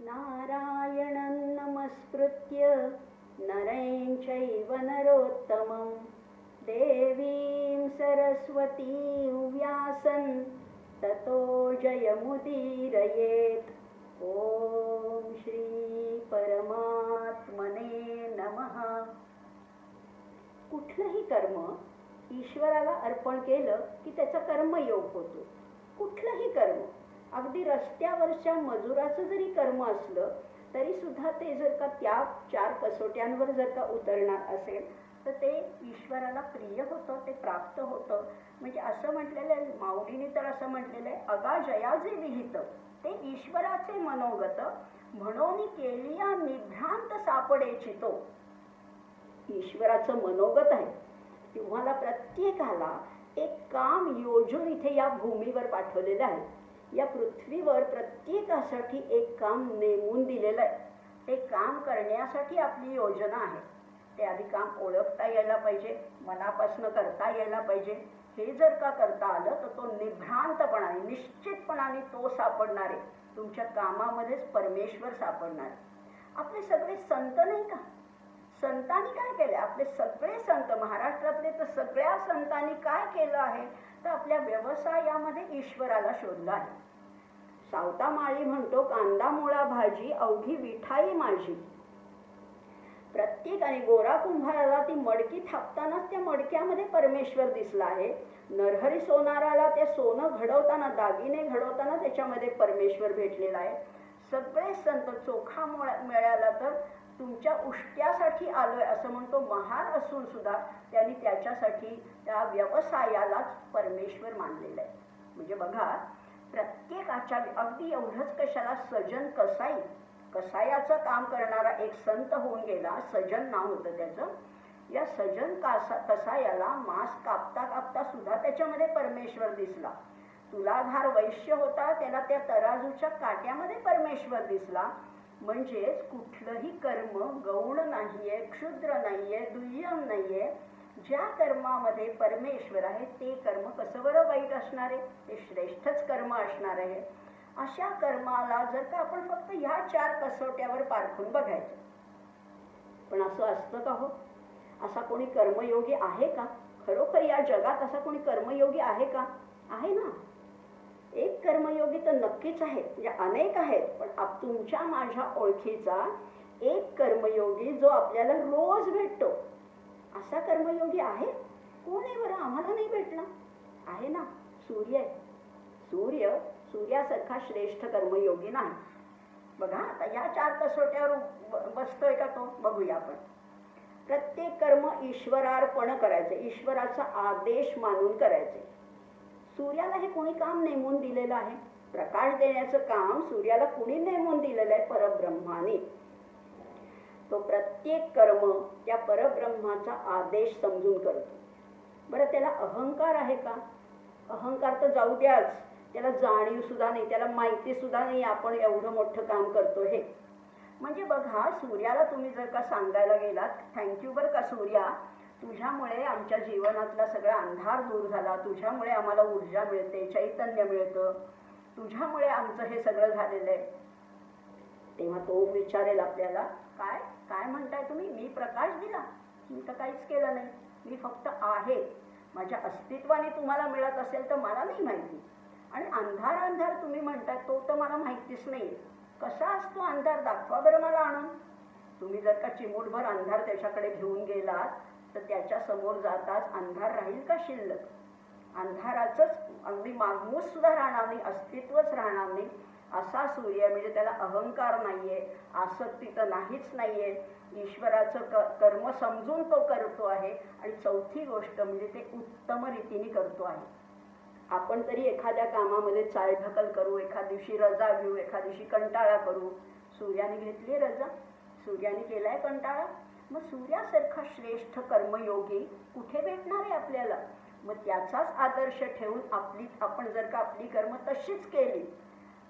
नारायणं नमस्कृत्य नरं चैव नरोत्तमं देवीं सरस्वतीं व्यासं ततो जयमुदीरयेत्. ओम श्री परमात्मने नमः. कुठलंही कर्म ईश्वराला अर्पण केलं की त्याचा कर्मयोग होतो. कुठलंही कर्म, अगदी रस्त्यावरच्या मजुराचं जरी कर्म असलं तरी सुद्धा ते जर का त्या 4 कसोट्यांवर जर का उतरणार असेल तर ते ईश्वराला प्रिय होतं, ते प्राप्त होतं. म्हणजे असं म्हटलेलं आहे, माऊलीने तर असं म्हटलेलं आहे, अगा जया जे विहित ते ईश्वराचे मनोगत म्हणून केलिया निभ्रांत सापडेची तो. ईश्वराचं मनोगत आहे. तुम्हाला प्रत्येकाला एक काम योजून इथे या भूमीवर पाठवलेलं आहे. या पृथ्वीवर प्रत्येकासाठी एक काम नेमून दिलेलं आहे. ते काम करण्यासाठी आपली योजना आहे. ते आधी काम ओळखता यायला पाहिजे, मनापासून करता यायला पाहिजे. हे जर का करता आलं तर तो निभ्रांतपणाने, निश्चितपणाने तो सापडणार आहे. तुमच्या कामामध्येच परमेश्वर सापडणार. आपले सगळे संत नाही का, संतांनी काय केले? आपले सगळे संत, महाराष्ट्रातले तर सगळ्या संतांनी काय केलं आहे तर आपल्या व्यवसायामध्ये ईश्वराला शोधलं आहे. सावता माळी म्हणतो, कांदा मुळा भाजी अवघी विठाई माझी. प्रत्येकाने गोरा कुंभाराला ती मडकी थापतानाच त्या मडक्यामध्ये परमेश्वर दिसला आहे. नरहरी सोनाराला त्या सोनं घडवताना, दागिने घडवताना त्याच्यामध्ये परमेश्वर भेटलेला आहे. सगळे संत चोखा मिळाला तर तुमच्या उष्ट्यासाठी आलोय असं म्हणतो. महार असून सुद्धा त्यांनी त्याच्यासाठी त्या व्यवसायालाच परमेश्वर मानलेलं आहे. म्हणजे बघा, प्रत्येकाच्या, अगदी एवढंच कशाला, सजन कसाई, कसायाचं काम करणारा एक संत होऊन गेला. सजन नाव होतं त्याचं. या सजन कसायाला मांस कापता कापता सुद्धा त्याच्यामध्ये परमेश्वर दिसला. तुलाधार वैश्य होता, त्याला त्या तराजूच्या काट्यामध्ये परमेश्वर दिसला. म्हणजेच कुठलंही कर्म गौण नाहीये, क्षुद्र नाहीये, दुय्यम नाहीये. ज्या कर्मामध्ये परमेश्वर आहे ते कर्म कसं बरं वाईट असणार आहे? ते श्रेष्ठच कर्म असणार आहे. अशा कर्माला जर का आपण फक्त ह्या 4 कसोट्यावर पारखून बघायचं. पण असं असतं का हो? असा कोणी कर्मयोगी आहे का? खरोखर या जगात असा कोणी कर्मयोगी आहे का? आहे ना. एक कर्मयोगी तर नक्कीच आहे, म्हणजे अनेक आहेत, पण तुमच्या माझ्या ओळखीचा एक कर्मयोगी जो आपल्याला रोज भेटतो. असा कर्मयोगी आहे? कोण आहे बरं? आम्हाला नाही भेटला. आहे ना, सूर्य आहे. सूर्यासारखा श्रेष्ठ कर्मयोगी नाही. बघा, आता या 4 कसोट्यावर बसतोय का तो? बघूया आपण. प्रत्येक कर्म ईश्वरार्पण करायचे, ईश्वराचा आदेश मानून करायचे. सूर्याला हे कोणी काम नेमून दिलेलं आहे? प्रकाश देण्याचं काम सूर्याला कोणी नेमून दिलेलं आहे? परब्रह्माने. तो प्रत्येक कर्म त्या परब्रह्माचा आदेश समजून करतो. बरं, त्याला अहंकार आहे का? अहंकार तर जाऊ द्याच, त्याला जाणीव सुद्धा नाही, त्याला माहिती सुद्धा नाही आपण एवढं मोठं काम करतो हे. म्हणजे बघा, सूर्याला तुम्ही जर का सांगायला गेलात, थँक्यू बरं का सूर्या, तुझ्यामुळे आमच्या जीवनातला सगळा अंधार दूर झाला, तुझ्यामुळे आम्हाला ऊर्जा मिळते, चैतन्य मिळतं, तुझ्यामुळे आमचं हे सगळं झालेलं आहे. तेव्हा तो विचारेल आपल्याला, काय काय म्हणताय तुम्ही? मी प्रकाश दिला? मी तर काहीच केलं नाही. मी फक्त आहे. माझ्या अस्तित्वाने तुम्हाला मिळत असेल तर मला नाही माहिती. आणि अंधार तुम्ही म्हणताय तो तर मला माहितीच नाही. कसा असतो अंधार? दाखवा बरं मला आणून. तुम्ही जर का चिमूटभर अंधार त्याच्याकडे घेऊन गेलात तर त्याच्या समोर जाताच अंधार राहील का शिल्लक? अंधाराचंच अगदी मागमूस सुद्धा राहणार नाही, अस्तित्वच राहणार नाही. असा सूर्य, म्हणजे त्याला अहंकार नाहीये, आसक्ती तर नाहीच नाहीये. ईश्वराचं कर्म समजून तो करतो आहे. आणि चौथी गोष्ट म्हणजे ते उत्तम रीतीने करतो आहे. आपण तरी एखाद्या कामामध्ये चालढकल करू, एखाद दिवशी रजा घेऊ, एखाद दिवशी कंटाळा करू. सूर्याने घेतली रजा, सूर्याने केलाय कंटाळा. मग सूर्यासारखा श्रेष्ठ कर्मयोगी कुठे भेटणार आहे आपल्याला? मग त्याचाच आदर्श ठेवून आपण जर का आपली कर्म तशीच केली,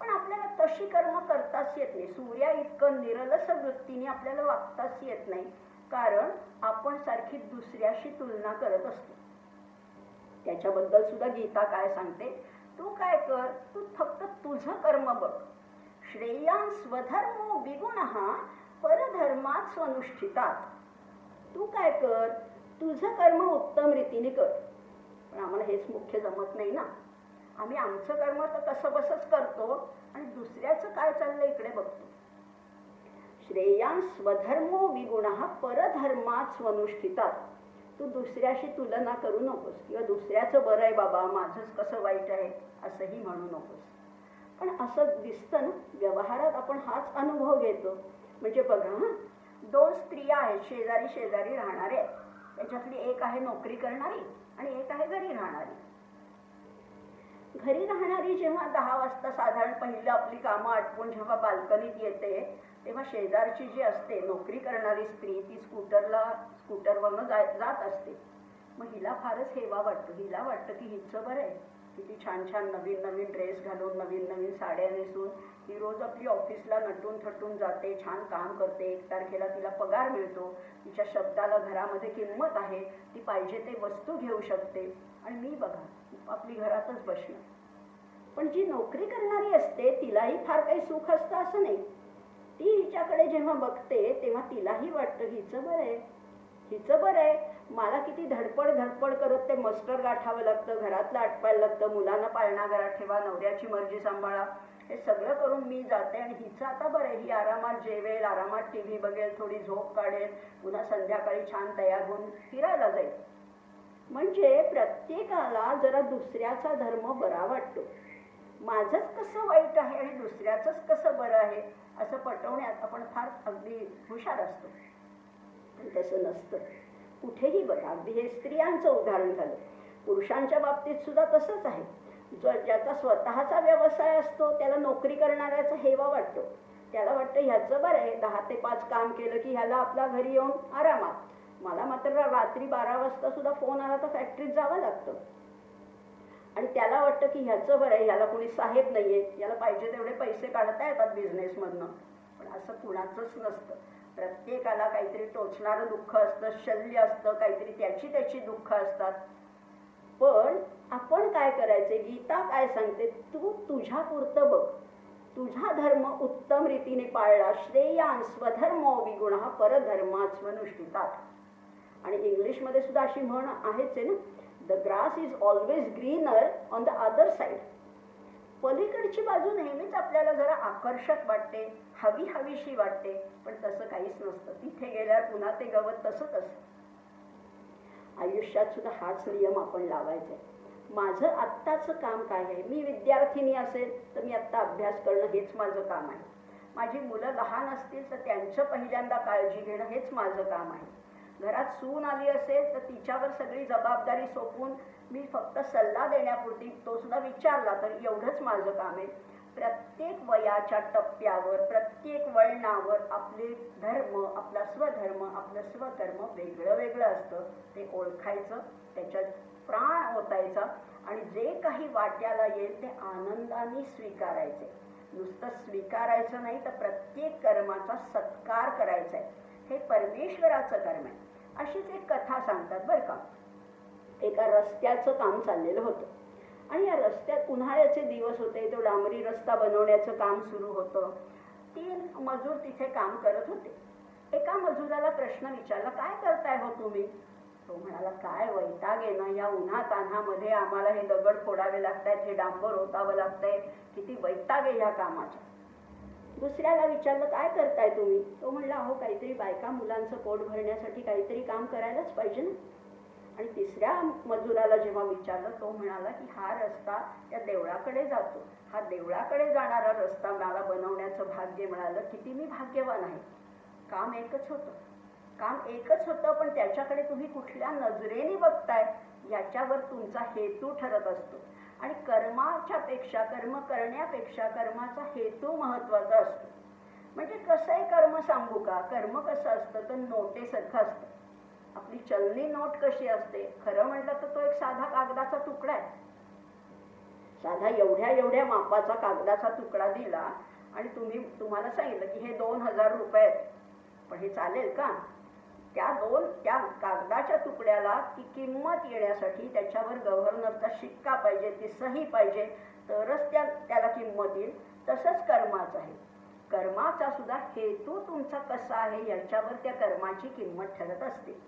पण आपल्याला तशी कर्म करताच येत नाही. सूर्या इतकं निरलस वृत्तीने आपल्याला वागताच येत नाही, कारण आपण सारखी दुसऱ्याशी तुलना करत असतो. त्याच्याबद्दल सुद्धा गीता काय सांगते? तू काय कर, तू फक्त तुझं कर्म बघ. श्रेयान् स्वधर्मो विगुणः परधर्मात् स्वनुष्ठितात. तू काय कर, तुझं कर्म उत्तम रीतीने कर. पण आम्हाला हेच मुख्य जमत नाही ना. आम्ही आमचं कर्म तर कसं बसच करतो आणि दुसऱ्याचं काय चाललंय इकडे बघतो. श्रेयान् स्वधर्मो विगुणः परधर्मात् स्वनुष्ठितात. तू दुसऱ्याशी तुलना करू नकोस किंवा दुसऱ्याचं बरं आहे बाबा, माझंच कसं वाईट आहे असंही म्हणू नकोस. पण असं दिसतं ना, व्यवहारात आपण हाच अनुभव घेतो. म्हणजे बघा हां, 2 स्त्रिया आहेत, शेजारी शेजारी राहणारे. त्याच्यातली एक आहे नोकरी करणारी आणि एक आहे घरी राहणारी. घरी राहणारी जेव्हा 10 वाजता साधारण पहिलं आपली कामं आटपून जेव्हा बाल्कनीत येते, तेव्हा शेजारची जी असते नोकरी करणारी स्त्री ती स्कूटरवरनं जात असते. मग हिला फारच हेवा वाटतो. हिला वाटतं की हिचं बरं आहे, किती छान छान नवीन नवीन ड्रेस घालून, नवीन नवीन साड्या नेसून ही रोज आपली ऑफिसला नटून थटून जाते, छान काम करते. 1 तारखेला तिला पगार मिळतो, तिच्या शब्दाला घरामध्ये किंमत आहे, ती पाहिजे ते वस्तू घेऊ शकते. आणि मी बघा आपली घरातच बसली. पण जी नोकरी करणारी असते तिलाही फार काही सुख असतं असं नाही. ती हिच्याकडे जेव्हा बघते तेव्हा तिलाही वाटतं हिचं बरं आहे, हिचं बरं आहे. मला किती धडपड करत ते मस्टर गाठावं लागतं, घरातलं आटपायला लागतं, मुलांना पाळणा घरात ठेवा, नवऱ्याची मर्जी सांभाळा, हे सगळं करून मी जाते आणि हिचं आता बरं आहे. ही आरामात जेवेल, आरामात TV बघेल, थोडी झोप काढेल, पुन्हा संध्याकाळी छान तयार होऊन फिरायला जाईल. म्हणजे प्रत्येकाला जरा दुसऱ्याचा धर्म बरा वाटतो. माझंच कसं वाईट आहे आणि दुसऱ्याचंच कसं बरं आहे असं पटवण्यात आपण फार अगदी हुशार असतो. पण तसं नसतं. कुठेही बघा, अगदी हे स्त्रियांचं उदाहरण झालं, पुरुषांच्या बाबतीत सुद्धा तसंच आहे. ज्याचा स्वतःचा व्यवसाय असतो त्याला नोकरी करणाऱ्याचा हेवा वाटतो. त्याला वाटतं ह्याचं बरं आहे, 10 ते 5 काम केलं की ह्याला आपल्या घरी येऊन आरामात. मला मात्र रात्री 12 वाजता सुद्धा फोन आला तर फॅक्टरीत जावं लागतं. आणि त्याला वाटतं की ह्याचं बरं आहे, ह्याला कोणी साहेब नाहीये, याला पाहिजे तेवढे पैसे काढता येतात बिझनेसमधनं. पण असं कुणाचंच नसतं. प्रत्येकाला काहीतरी टोचणारं दुःख असतं, शल्य असतं, काहीतरी त्याची दुःख असतात. पण आपण काय करायचे, गीता काय सांगते, तू तुझ्या पुरतं बघ, तुझा धर्म उत्तम रीतीने पाळला. श्रेयान् स्वधर्मो विगुणः परधर्मात् स्वनुष्ठितात. आणि इंग्लिशमध्ये सुद्धा अशी म्हण आहेच आहे ना, the grass is always greener on the other side. पलीकडची बाजू नेहमीच आपल्याला जरा आकर्षक वाटते, हवीशी वाटते, पण तसं काहीच नसतं. तिथे गेल्यावर पुन्हा ते गवत तसंच असतं. आयुष्यात सुद्धा हाच नियम आपण लावायचा आहे. माझं आत्ताचं काम काय आहे, मी विद्यार्थिनी असेल तर मी आत्ता अभ्यास करणं हेच माझं काम आहे. माझी मुलं लहान असतील तर त्यांचं पहिल्यांदा काळजी घेणं हेच माझं काम आहे. घरात सून आली असेल तर तिच्यावर सगळी जबाबदारी सोपवून मी फक्त सल्ला देण्यापुरती, तो सुद्धा विचारला तर एवढंच माझं काम आहे. प्रत्येक वयाच्या टप्प्यावर, प्रत्येक वळणावर आपले धर्म, आपला स्वधर्म, आपलं स्वकर्म वेगळं वेगळं असतं. ते ओळखायचं, त्याच्यात प्राण ओतायचा आणि जे काही वाट्याला येईल ते आनंदाने स्वीकारायचे. नुसतं स्वीकारायचं नाही तर प्रत्येक कर्माचा सत्कार करायचा आहे. हे परमेश्वराचं कर्म आहे. अशीच एक कथा सांगतात बरं का. एका रस्त्याचं काम चाललेलं होतं आणि या रस्त्यात उन्हाळ्याचे दिवस होते, तो डांबरी रस्ता बनवण्याचं काम सुरू होतं. 3 मजूर तिथे काम करत होते. एका मजुराला प्रश्न विचारला, काय करताय हो तुम्ही? तो म्हणाला, काय वैताग आहे ना, या उन्हातान्हामध्ये आम्हाला हे दगड फोडावे लागतायत, हे डांबर ओतावं लागतंय, किती वैताग आहे ह्या कामाचा. दुसऱ्याला विचारलं, काय करताय तुम्ही? तो म्हणला, अहो काहीतरी बायका मुलांचं पोट भरण्यासाठी काहीतरी काम करायलाच पाहिजे ना. आणि तिसऱ्या मजुराला जेव्हा विचारलं, तो म्हणाला की हा रस्ता त्या देवळाकडे जातो, हा देवळाकडे जाणारा रस्ता मला बनवण्याचं भाग्य मिळालं, किती मी भाग्यवान आहे. काम एकच होतं, पण त्याच्याकडे तुम्ही कुठल्या नजरेने बघताय याच्यावर तुमचा हेतू ठरत असतो. आणि कर्माच्या पेक्षा, कर्म करण्यापेक्षा कर्माचा हेतू महत्वाचा असतो. म्हणजे कसं आहे कर्म सांगू का, कर्म कसं असतं तर नोटेसारखं असतं. आपली चलनी नोट कशी असते, खरं म्हटलं तर तो एक साधा कागदाचा तुकडा आहे. साधा एवढ्या मापाचा कागदाचा तुकडा दिला आणि तुम्हाला सांगितलं की हे 2000 रुपये आहेत, पण हे चालेल का? त्या कागदाच्या तुकड्याला ती किंमत येण्यासाठी त्याच्यावर गव्हर्नरचा शिक्का पाहिजे, ती सही पाहिजे, तरच त्याला किंमत येईल. तसंच कर्माचं आहे. कर्माचा सुद्धा हेतू तुमचा कसा आहे याच्यावर त्या कर्माची किंमत ठरत असते.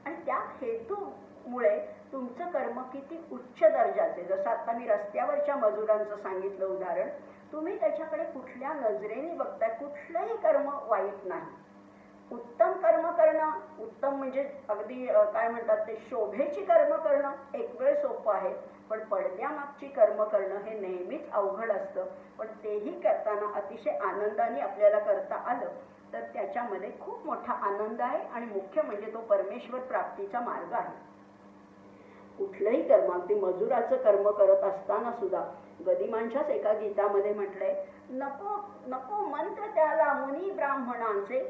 आणि त्या हेतूमुळे तुमचं कर्म किती उच्च दर्जाचे, जसं आता मी रस्त्यावरच्या मजुरांचं सांगितलं उदाहरण, तुम्ही त्याच्याकडे कुठल्या नजरेने बघताय, कुठलंही कर्म वाईट नाही. उत्तम कर्म करणं, उत्तम म्हणजे अगदी काय म्हणतात ते शोभेची कर्म करणं एक वेळ सोपं आहे, पण पडद्यामागची कर्म करणं हे नेहमीच अवघड असतं. पण तेही करताना अतिशय आनंदाने आपल्याला करता आलं तर त्याच्यामध्ये खूप मोठा आनंद आहे आणि मुख्य म्हणजे तो परमेश्वर प्राप्तीचा मार्ग आहे. कुठलंही कर्म, अगदी मजुराचं कर्म करत असताना सुद्धा गदिमांच्याच एका गीतामध्ये म्हटलंय, नको नको मंत्र त्याला मुनी ब्राह्मणांचे,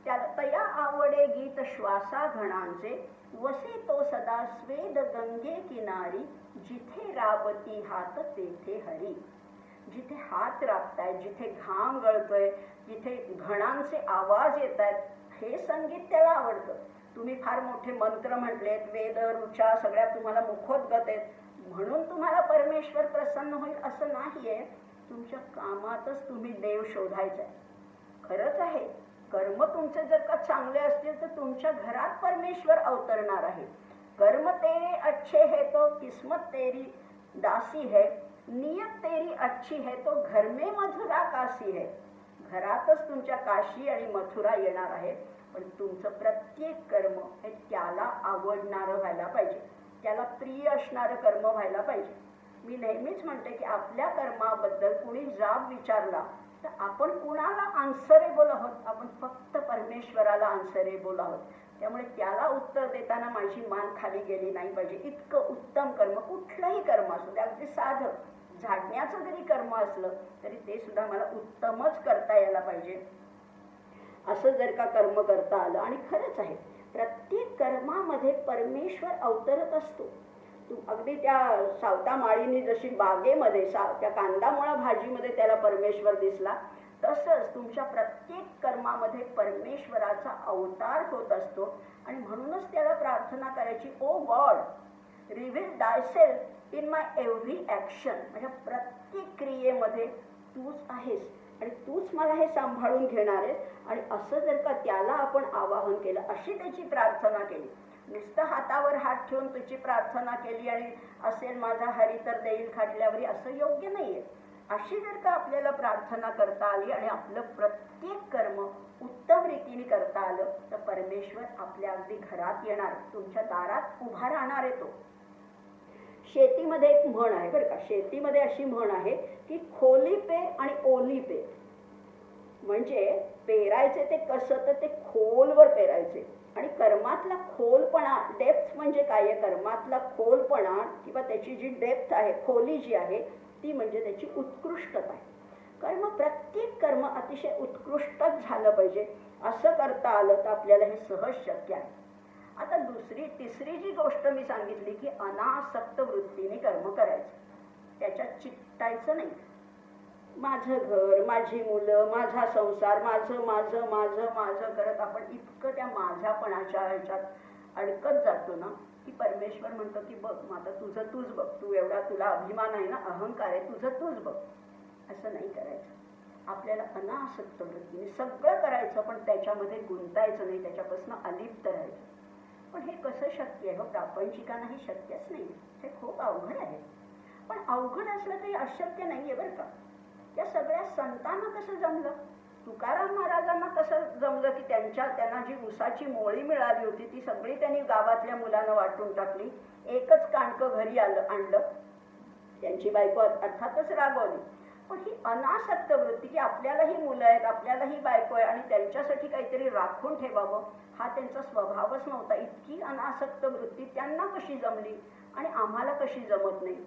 त्याला तया आवडे गीत श्वासा घणांचे, वसे तो सदा स्वेद गंगे किनारी, जिथे राबती हात तेथे हरी. जिथे हात राबतायत, जिथे घाम गळतोय, जिथे घणांचे आवाज येत आहेत, हे संगीत त्याला आवडतं. तुम्ही फार मोठे मंत्र म्हटलेत, वेद ऋचा सगळ्या तुम्हाला मुखोद्गत आहेत म्हणून तुम्हाला परमेश्वर प्रसन्न होईल असं नाहीये. तुमच्या कामातच तुम्ही देव शोधायचा आहे. खरंच आहे, कर्म तुमचे जर का चांगले असतील तर तुमच्या घरात परमेश्वर अवतरणार आहे. कर्म तेरे अच्छे है तो किस्मत तेरी दासी है, नियत तेरी अच्छी है तो घर में मथुरा काशी है. घरातच तुमच्या काशी आणि मथुरा येणार आहे. पण तुमचं प्रत्येक कर्म हे त्याला आवडणारं व्हायला पाहिजे, त्याला प्रिय असणारं कर्म व्हायला पाहिजे. मी नेहमीच म्हणते की आपल्या कर्माबद्दल कुणी जाब विचारला तर आपण कुणाला आन्सरेबल आहोत, आपण फक्त परमेश्वराला आन्सरेबल आहोत. त्यामुळे त्याला उत्तर देताना माझी मान खाली गेली नाही पाहिजे. इतकं उत्तम कर्म, कुठलंही कर्म असू दे, अगदी साधं झाडण्याचं जरी कर्म असलं तरी ते सुद्धा मला उत्तमच करता यायला पाहिजे. असं जर का कर्म करता आलं, आणि खरंच आहे प्रत्येक कर्मामध्ये परमेश्वर अवतरत असतो. अगदी त्या सावता माळीने जशी बागेमध्ये त्या कांदामुळा भाजीमध्ये त्याला परमेश्वर दिसला, तसंच तुमच्या प्रत्येक कर्मामध्ये परमेश्वराचा अवतार होत असतो. आणि म्हणूनच त्याला प्रार्थना करायची, O God reveal thyself in my every action. म्हणजे प्रत्येक क्रियेमध्ये तूच आहेस आणि तूच मला हे सांभाळून घेणार आहेस. आणि असं जर का त्याला आपण आवाहन केलं, अशी त्याची प्रार्थना केली, नुसतं हातावर हात ठेवून तुझी प्रार्थना केली आणि असेल माझा हरी तर देईल खाटल्यावरी, असं योग्य नाहीये. अशी जर का आपल्याला प्रार्थना करता आली आणि आपलं प्रत्येक कर्म उत्तम रीतीने करता आलं तर परमेश्वर आपल्या अगदी घरात येणार, तुमच्या दारात उभा राहणार आहे तो. शेतीमध्ये एक म्हण आहे बरं का, शेतीमध्ये अशी म्हण आहे की खोली पे आणि ओली पे. म्हणजे पेरायचे ते कसं, तर ते खोलवर पेरायचे. आणि कर्मातला खोलपणा, डेप्थ म्हणजे काय आहे, कर्मातला खोलपणा किंवा त्याची जी डेप्थ आहे, खोली जी आहे ती म्हणजे त्याची उत्कृष्टता आहे. कर्म, प्रत्येक कर्म अतिशय उत्कृष्टच झालं पाहिजे. असं करता आलं तर आपल्याला हे सहज शक्य आहे. आता तिसरी जी गोष्ट मी सांगितली की अनासक्त वृत्तीने कर्म करायचं, त्याच्यात चिकटायचं नाही. माझं घर, माझी मुलं, माझा संसार, माझं माझं माझं माझं करत आपण इतकं त्या माझ्यापणाच्या ह्याच्यात अडकत जातो ना की परमेश्वर म्हणतो की बघ आता तुझं तूच बघ, तू एवढा तुला अभिमान आहे ना, अहंकार आहे, तुझं तूच बघ. असं नाही करायचं. आपल्याला अनासक्त वृत्तीने सगळं करायचं, पण त्याच्यामध्ये गुंतायचं नाही, त्याच्यापासून अलिप्त राहायचं. पण हे कसं शक्य आहे हो? प्रापंचिकांनाही शक्यच नाही, हे खूप अवघड आहे. पण अवघड असलं तरी अशक्य नाहीये बरं का. त्या सगळ्या संतांना कसं जमलं, तुकाराम महाराजांना कसं जमलं की त्यांना जी उसाची मोळी मिळाली होती ती सगळी त्यांनी गावातल्या मुलांना वाटून टाकली, एकच काणकं घरी आणलं. त्यांची बायको अर्थातच रागवली. पण ही अनासक्त वृत्ती की आपल्यालाही मुलं आहेत, आपल्यालाही बायको आहे आणि त्यांच्यासाठी काहीतरी राखून ठेवावं, हा त्यांचा स्वभावच नव्हता. इतकी अनासक्त वृत्ती त्यांना कशी जमली आणि आम्हाला कशी जमत नाही.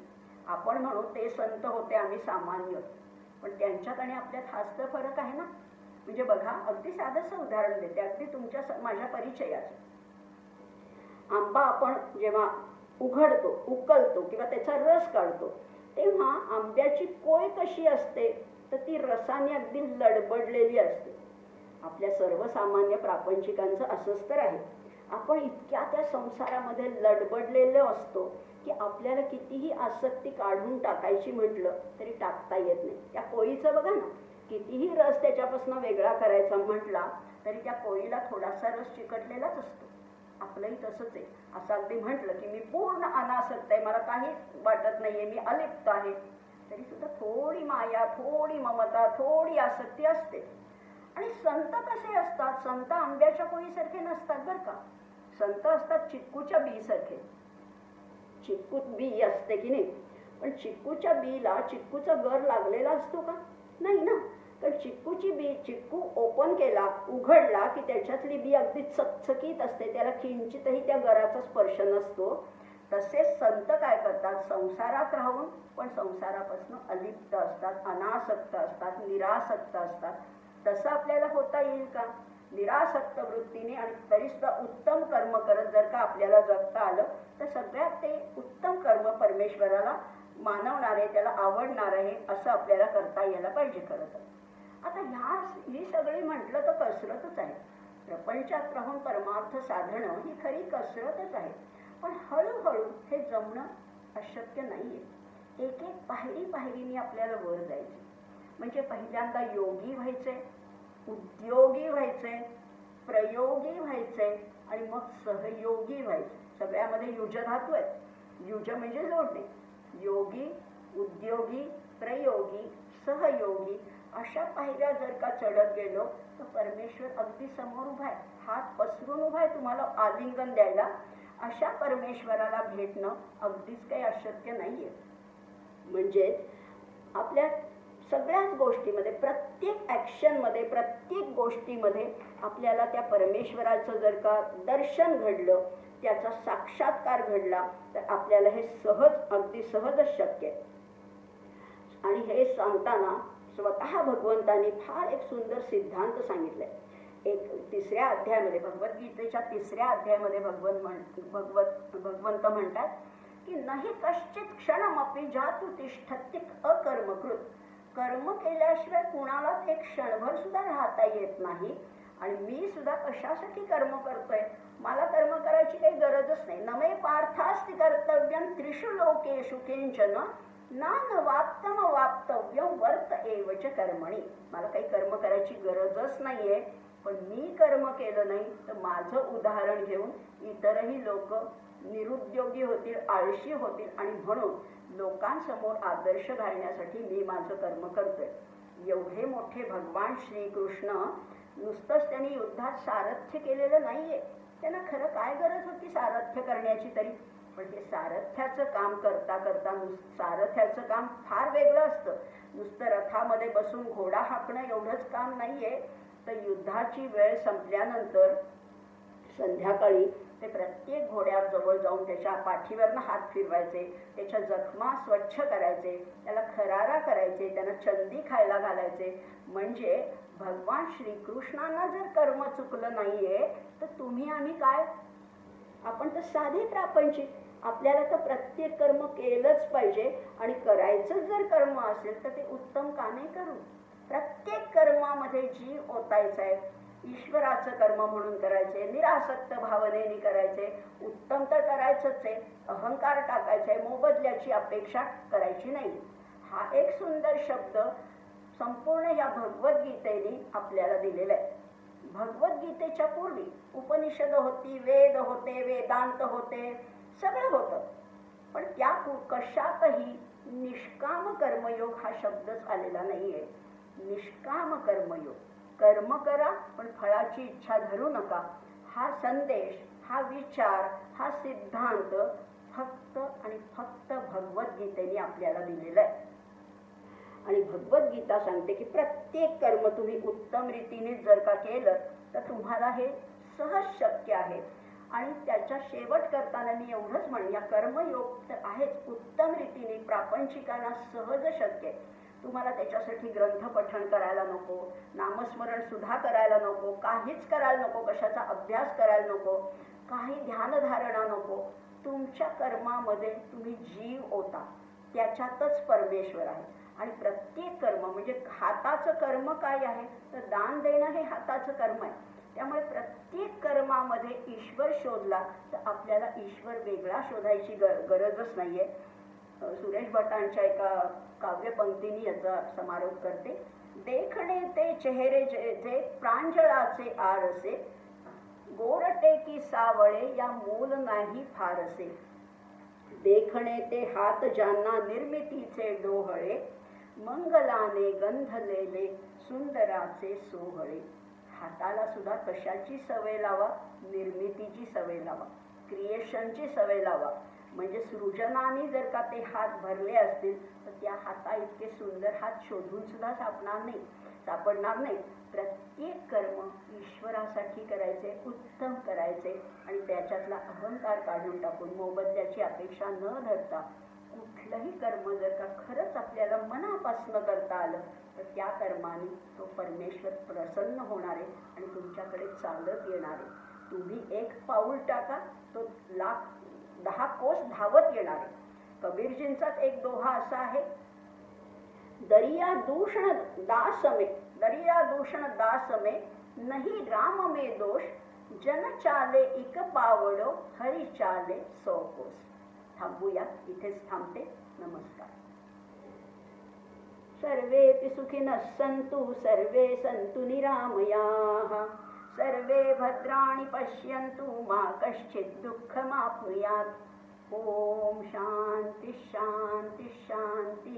आपण म्हणू ते संत होते, आम्ही सामान्य, पण त्यांच्यात आणि आपल्यात हाच तर फरक आहे ना. म्हणजे बघा, अगदी साधंसं उदाहरण देते, अगदी माझ्या परिचयाचं. आंबा आपण जेव्हा उघडतो, उकलतो किंवा त्याचा रस काढतो तेव्हा आंब्याची कोय कशी असते, तर ती रसाने अगदी लडबडलेली असते. आपल्या सर्वसामान्य प्रापंचिकांचं असंच तर आहे. आपण इतक्या त्या संसारामध्ये लडबडलेलो असतो की आपल्याला कितीही आसक्ती काढून टाकायची म्हटलं तरी टाकता येत नाही. त्या पोळीचं बघा ना, कितीही रस त्याच्यापासून वेगळा करायचा म्हटला तरी त्या पोळीला थोडासा रस चिकटलेलाच असतो. आपलंही तसंच आहे. असं अगदी म्हटलं की मी पूर्ण अनासक्त आहे, मला काहीच वाटत नाहीये, मी अलिप्त आहे, तरी सुद्धा थोडी माया, थोडी ममता, थोडी आसक्ती असते. आणि संत कसे असतात? संत आंब्याच्या पोळीसारखे नसतात बरं का. संत असतात चिक्कूच्या बी सारखे. चिक्कूत बी असते की नाही, पण चिक्कूच्या बीला चिक्कूचा गर लागलेला असतो का? नाही ना. तर चिक्कूची बी, चिक्कू ओपन केला, उघडला की त्याच्यातली बी अगदी चकचकीत असते, त्याला किंचितही त्या गराचा स्पर्श नसतो. तसेच संत काय करतात? संसारात राहून पण संसारापासून अलिप्त असतात, अनासक्त असतात, निरासक्त असतात. तसं आपल्याला होता येईल का? निरासक्त वृत्तीने आणि तरीसुद्धा उत्तम कर्म करत जर का आपल्याला जगता आलं तर सगळ्यात ते उत्तम कर्म परमेश्वराला मानवणारे, त्याला आवडणार आहे असं आपल्याला करता यायला पाहिजे. खरं तर आता ही सगळी म्हटलं तर कसरतच आहे. प्रपंचात राहून परमार्थ साधणं ही खरी कसरतच आहे. पण हळूहळू हे जमणं अशक्य नाहीये. एक एक पायरीने आपल्याला वर जायचं. म्हणजे पहिल्यांदा योगी व्हायचे, उद्योगी व्हायचे, प्रयोगी व्हायचे आणि मग सहयोगी व्हायचे. सगळ्यामध्ये युज धातू आहे. युज म्हणजे जोडणे. योगी, उद्योगी, प्रयोगी, सहयोगी अशा पायऱ्या जर का चढत गेलो तर परमेश्वर अगदी समोर उभा आहे, हात पसरून उभा आहे तुम्हाला आलिंगन द्यायला. अशा परमेश्वराला भेटणं अगदीच काही अशक्य नाहीये. म्हणजे आपल्या सगळ्याच गोष्टीमध्ये, प्रत्येक ॲक्शनमध्ये, प्रत्येक गोष्टीमध्ये आपल्याला त्या परमेश्वराचं जर का दर्शन घडलं, त्याचा साक्षात्कार घडला तर आपल्याला हे अगदी सहजच शक्य आहे. आणि हे सांगताना स्वतः भगवंतांनी फार एक सुंदर सिद्धांत सांगितलाय. एक 3ऱ्या अध्यायामध्ये, भगवद्गीतेच्या 3ऱ्या अध्यायामध्ये भगवंत म्हणतात की नाही कश्चित क्षणमपि जातु तिष्ठत्यक अकर्मकृत. कर्म केल्याशिवाय कुणालाच एक क्षणभर सुद्धा राहता येत नाही. आणि मी सुद्धा कशासाठी कर्म करतोय? मला कर्म करायची काही गरजच नाही. न मे पार्थास्ति कर्तव्यं त्रिषु लोकेषु किंचन नानवाप्तम वाप्तव्यं वर्त एवच कर्मणी. मला काही कर्म करायची गरजच नाहीये, पण मी कर्म केलं नाही तर माझं उदाहरण घेऊन इतरही लोक निरुद्योगी होतील, आळशी होतील आणि म्हणून लोकांसमोर आदर्श घालण्यासाठी मी माझं कर्म करतोय. एवढे मोठे भगवान श्रीकृष्ण नुसतंच त्यांनी युद्धात सारथ्य केलेलं नाहीये. त्यांना खरं काय गरज होती सारथ्य करण्याची तरी? पण हे सारथ्याचं काम करता करता, सारथ्याचं काम फार वेगळं असतं. नुसतं रथामध्ये बसून घोडा हाकणं एवढंच काम नाहीये. तर युद्धाची वेळ संपल्यानंतर संध्याकाळी ते प्रत्येक घोड्याजवळ जाऊन त्याच्या पाठीवरनं हात फिरवायचे, त्याच्या जखमा स्वच्छ करायचे, त्याला खरारा करायचे, त्यांना चंदी खायला घालायचे. म्हणजे भगवान श्रीकृष्णांना जर कर्म चुकलं नाहीये तर तुम्ही आम्ही काय? आपण तर साधे प्रापंचिक. आपल्याला तर प्रत्येक कर्म केलंच पाहिजे. आणि करायचं जर कर्म असेल तर ते उत्तम का नाही करू? प्रत्येक कर्मामध्ये जीव ओतायचा आहे. ईश्वराचं कर्म म्हणून करायचे, निरासक्त भावनेने करायचे. उत्तम तर करायचंच आहे. अहंकार टाकायचा आहे, मोबदल्याची अपेक्षा करायची नाही. हा एक सुंदर शब्द संपूर्ण या भगवद्गीतेने आपल्याला दिलेला आहे. भगवद्गीतेच्या पूर्वी उपनिषद होती, वेद होते, वेदांत होते, सगळं होतं. पण त्या कशातही निष्काम कर्मयोग हा शब्दच आलेला नाहीये. निष्काम कर्मयोग, कर्म करा पण फळाची इच्छा धरू नका, हा संदेश, हा विचार, हा सिद्धांत फक्त आणि फक्त भगवद्गीतेने आपल्याला दिलेला आहे. आणि भगवद्गीता सांगते की प्रत्येक कर्म तुम्ही उत्तम रीतीने जर का केलं तर तुम्हाला हे सहज शक्य आहे. आणि त्याचा शेवट करताना मी एवढंच म्हणेन, या कर्मयोग तर आहेच उत्तम रीतीने प्रापंचिकांना सहज शक्य आहे. तुम्हाला त्याच्यासाठी ग्रंथ पठण करायला नको, नामस्मरण सुद्धा करायला नको, काहीच करायला नको, कशाचा अभ्यास करायला नको, काही ध्यानधारणा नको. तुमच्या कर्मामध्ये तुम्ही जीव ओता, त्याच्यातच परमेश्वर आहे. आणि प्रत्येक कर्म म्हणजे हाताचं कर्म काय आहे तर दान देणं हे हाताचं कर्म आहे. त्यामुळे प्रत्येक कर्मामध्ये ईश्वर शोधला तर आपल्याला ईश्वर वेगळा शोधायची गरजच नाहीये. सुरेश भटांच्या एका काव्यपंक्तीने याचा समारोप करते. देखणे ते चेहरे जे प्रांजळाचे आरसे, गोरटे की सावळे या मूल नाही फारसे. देखणे ते हात ज्यांना निर्मितीचे डोहळे, मंगलाने गंधलेले सुंदराचे सोहळे. हाताला सुद्धा कशाची सवय लावा? निर्मितीची सवय लावा, क्रिएशनची सवय लावा. म्हणजे सृजनाने जर का ते हात भरले असतील तर त्या हाता इतके सुंदर हात शोधून सुद्धा सापडणार नाही. प्रत्येक कर्म ईश्वरासाठी करायचे, उत्तम करायचे आणि त्याच्यातला अहंकार काढून टाकून मोबदल्याची अपेक्षा न धरता कुठलंही कर्म जर का खरंच आपल्याला मनापासून करता आलं तर त्या कर्माने तो परमेश्वर प्रसन्न होणार आहे आणि तुमच्याकडे चालत येणार आहे. तुम्ही एक पाऊल टाका तो 10 कोस धावत येणार आहे. कबीरजींचाच एक दोहा असा आहे, दरिया दूषण दास में नहीं राम में दोष, जन चाले इक पावडो हरी चाले 100 कोस. थांबूया, इथेच थांबते. नमस्कार. सर्वेपि सुखिनः सन्तु, सर्वे सन्तु निरामयाः, सर्वे भद्राणि पश्यन्तु, मा कश्चित् दुःखमाप्नुयात्. ओम शांति शांति शांति.